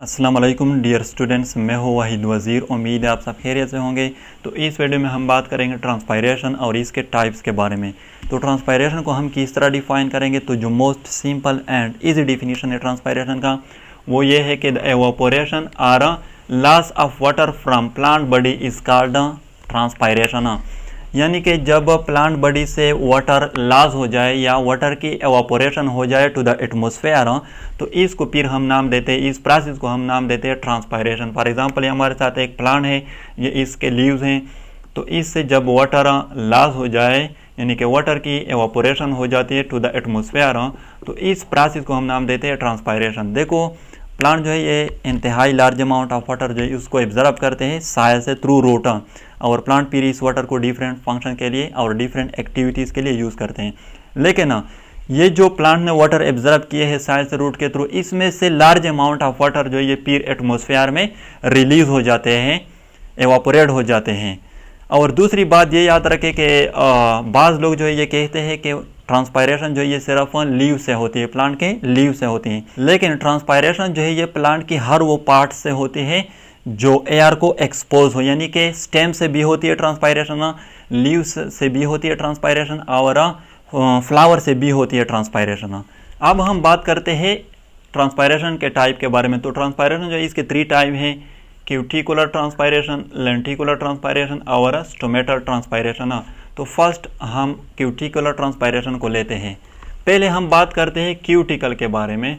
अस्सलाम वालेकुम dear students, मैं हूँ वाहिद वज़ीर। उम्मीद है आप सब खैरियत से होंगे। तो इस वीडियो में हम बात करेंगे ट्रांसपायरेशन और इसके टाइप्स के बारे में। तो ट्रांसपायरेशन को हम किस तरह डिफाइन करेंगे, तो जो most simple and easy definition है ट्रांसपायरेशन का वो ये है कि the evaporation or loss of water from plant body is called transpiration. यानी कि जब प्लांट बॉडी से वाटर लॉस हो जाए या वाटर की एवापोरेशन हो जाए टू द एटमॉस्फेयर, तो इसको फिर हम नाम देते हैं, इस प्रोसेस को हम नाम देते हैं ट्रांसपायरेशन। फॉर एग्जांपल हमारे साथ एक प्लांट है, ये इसके लीव्स हैं, तो इससे जब वाटर लॉस हो जाए यानी कि वाटर की एवापोरेशन हो जाती है टू द एटमॉस्फेयर, तो इस प्रोसेस को हम नाम देते हैं ट्रांसपायरेशन। देखो प्लांट जो है ये इंतहाई लार्ज अमाउंट ऑफ वाटर जो है उसको एब्जॉर्ब करते हैं साया से थ्रू रूट, और प्लांट फिर इस वाटर को डिफरेंट फंक्शन के लिए और डिफरेंट एक्टिविटीज़ के लिए यूज़ करते हैं। लेकिन ये जो प्लांट ने वाटर एब्जॉर्ब किए हैं साया से रूट के थ्रू, इसमें से लार्ज अमाउंट ऑफ वाटर जो है ये फिर एटमॉस्फेयर में रिलीज हो जाते हैं, एवापोरेट हो जाते हैं। और दूसरी बात ये याद रखें कि बाज़ लोग जो है ये कहते हैं कि ट्रांसपायरेशन जो है ये सिर्फ लीव से होती है, प्लांट के लीव से होती है। लेकिन ट्रांसपायरेशन जो है ये प्लांट की हर वो पार्ट से होती है जो एयर को एक्सपोज हो, यानी कि स्टेम से भी होती है ट्रांसपायरेशन, लीव्स से भी होती है ट्रांसपायरेशन, और फ्लावर से भी होती है ट्रांसपायरेशन। अब हम बात करते हैं ट्रांसपायरेशन के टाइप के बारे में। तो ट्रांसपायरेशन जो है इसके 3 टाइप हैं, क्यूटिकुलर ट्रांसपायरेशन, लेंटिकुलर ट्रांसपायरेशन और स्टोमेटल ट्रांसपायरेशन। तो फर्स्ट हम क्यूटिकुलर ट्रांसपायरेशन को लेते हैं। पहले हम बात करते हैं क्यूटिकल के बारे में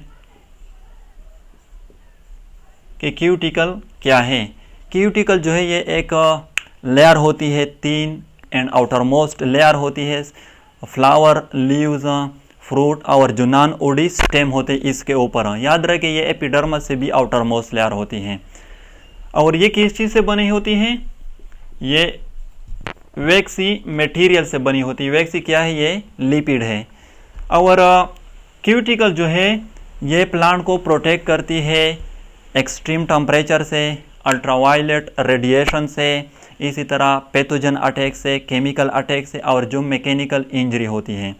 कि क्यूटिकल क्या है। क्यूटिकल जो है ये एक लेयर होती है, 3 एंड आउटर मोस्ट लेयर होती है, फ्लावर, लीव्स, फ्रूट और जो नॉन ओडी स्टेम होते हैं इसके ऊपर। याद रखें ये एपिडर्मस से भी आउटर मोस्ट लेयर होती हैं। और ये किस चीज़ से बनी होती हैं, ये वैक्सी मटेरियल से बनी होती है। वैक्सी क्या है, ये लिपिड है। और क्यूटिकल जो है ये प्लांट को प्रोटेक्ट करती है एक्सट्रीम टेम्परेचर से, अल्ट्रावायलेट रेडिएशन से, इसी तरह पैथोजन अटैक से, केमिकल अटैक से, और जो मैकेनिकल इंजरी होती है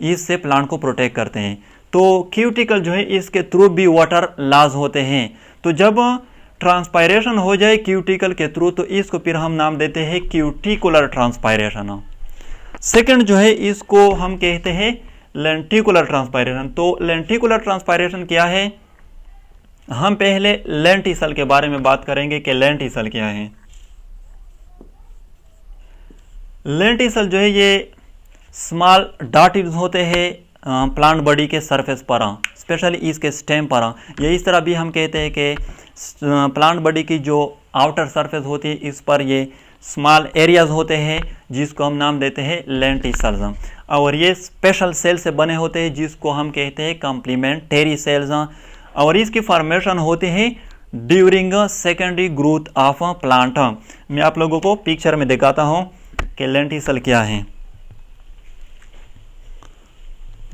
इससे प्लांट को प्रोटेक्ट करते हैं। तो क्यूटिकल जो है इसके थ्रू भी वाटर लॉस होते हैं। तो जब ट्रांसपायरेशन हो जाए क्यूटिकल के थ्रू तो इसको फिर हम नाम देते हैं क्यूटिकुलर ट्रांसपायरेशन। सेकंड जो है इसको हम कहते हैं लेंटिकुलर ट्रांसपायरेशन। तो लेंटिकुलर ट्रांसपायरेशन क्या है, हम पहले लेंटिसल के बारे में बात करेंगे कि लेंटिसल क्या है। लेंटिसल जो है ये स्मॉल डॉटेड होते हैं प्लांट बॉडी के सरफेस पर, स्पेशली इसके स्टेम पर। ये इस तरह भी हम कहते हैं कि प्लांट बॉडी की जो आउटर सरफेस होती है इस पर ये स्मॉल एरियाज होते हैं जिसको हम नाम देते हैं लेंटिसल्स। और ये स्पेशल सेल से बने होते हैं जिसको हम कहते हैं कॉम्प्लीमेंटरी सेल्स। और इसकी फॉर्मेशन होती है during secondary growth of plant. मैं आप लोगों को पिक्चर में दिखाता हूं कि लेंटिसल क्या है।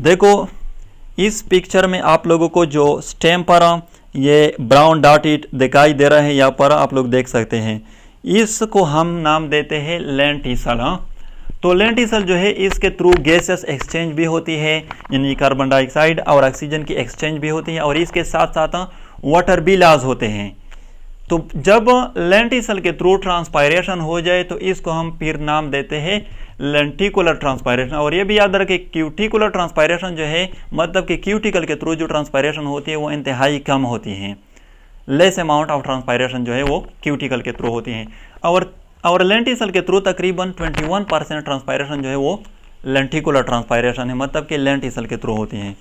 देखो इस पिक्चर में आप लोगों को जो स्टेम पर ये ब्राउन डॉटेड दिखाई दे रहा है, यहाँ पर आप लोग देख सकते हैं, इसको हम नाम देते हैं लेंटिसल। तो लेंटिसल जो है इसके थ्रू गैसेस एक्सचेंज भी होती है, यानी कार्बन डाइऑक्साइड और ऑक्सीजन की एक्सचेंज भी होती है, और इसके साथ साथ वाटर भी लॉस होते हैं। तो जब लेंटिसल के थ्रू ट्रांसपायरेशन हो जाए तो इसको हम फिर नाम देते हैं लेंटिकुलर ट्रांसपायरेशन। और ये भी याद रखें क्यूटिकुलर ट्रांसपायरेशन जो है मतलब कि क्यूटिकल के थ्रू जो ट्रांसपायरेशन होती है वो इंतहाई कम होती है, लेस अमाउंट ऑफ ट्रांसपायरेशन जो है वो क्यूटिकल के थ्रू होती है। और लेंटिसल के थ्रू तकरीबन 21% ट्रांसपायरेशन जो है वो लेंटिकुलर ट्रांसपायरेशन है, मतलब कि लेंटिसल के थ्रू होती है।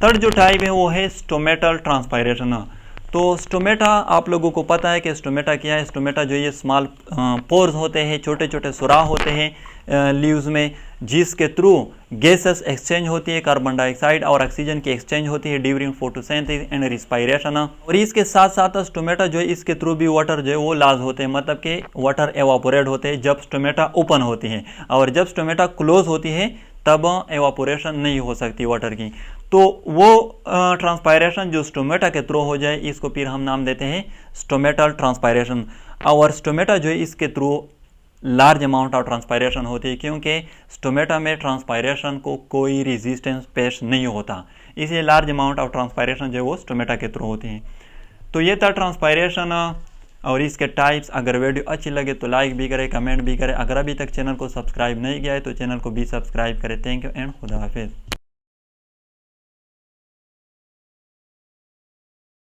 थर्ड जो टाइप है वो है स्टोमेटल ट्रांसपायरेशन। तो स्टोमेटा आप लोगों को पता है कि स्टोमेटा क्या है। स्टोमेटा जो ये स्मॉल पोर्स होते हैं, छोटे छोटे सुराख होते हैं लीव्स में, जिसके थ्रू गैसेस एक्सचेंज होती है, कार्बन डाइऑक्साइड और ऑक्सीजन की एक्सचेंज होती है ड्यूरिंग फोटोसिंथेसिस एंड रिस्पायरेशन। और इसके साथ साथ स्टोमेटा जो है इसके थ्रू भी वाटर जो है वो लॉस होते हैं, मतलब कि वाटर एवापोरेट होते हैं जब स्टोमेटा ओपन होती है, और जब स्टोमेटा क्लोज होती है तब एवापोरेशन नहीं हो सकती वाटर की। तो वो ट्रांसपायरेशन जो स्टोमेटा के थ्रू हो जाए इसको फिर हम नाम देते हैं स्टोमेटल ट्रांसपायरेशन। और स्टोमेटा जो है इसके through large amount of transpiration होती है, क्योंकि स्टोमेटा में ट्रांसपायरेशन को कोई रेजिस्टेंस पेश नहीं होता, इसलिए लार्ज अमाउंट ऑफ ट्रांसपायरेशन जो है वो स्टोमेटा के थ्रू होती है। तो ये था ट्रांसपायरेशन और इसके टाइप्स। अगर वीडियो अच्छी लगे तो लाइक भी करें, कमेंट भी करें। अगर अभी तक चैनल को सब्सक्राइब नहीं किया है तो चैनल को भी सब्सक्राइब करें। थैंक यू एंड खुदा हाफिज़।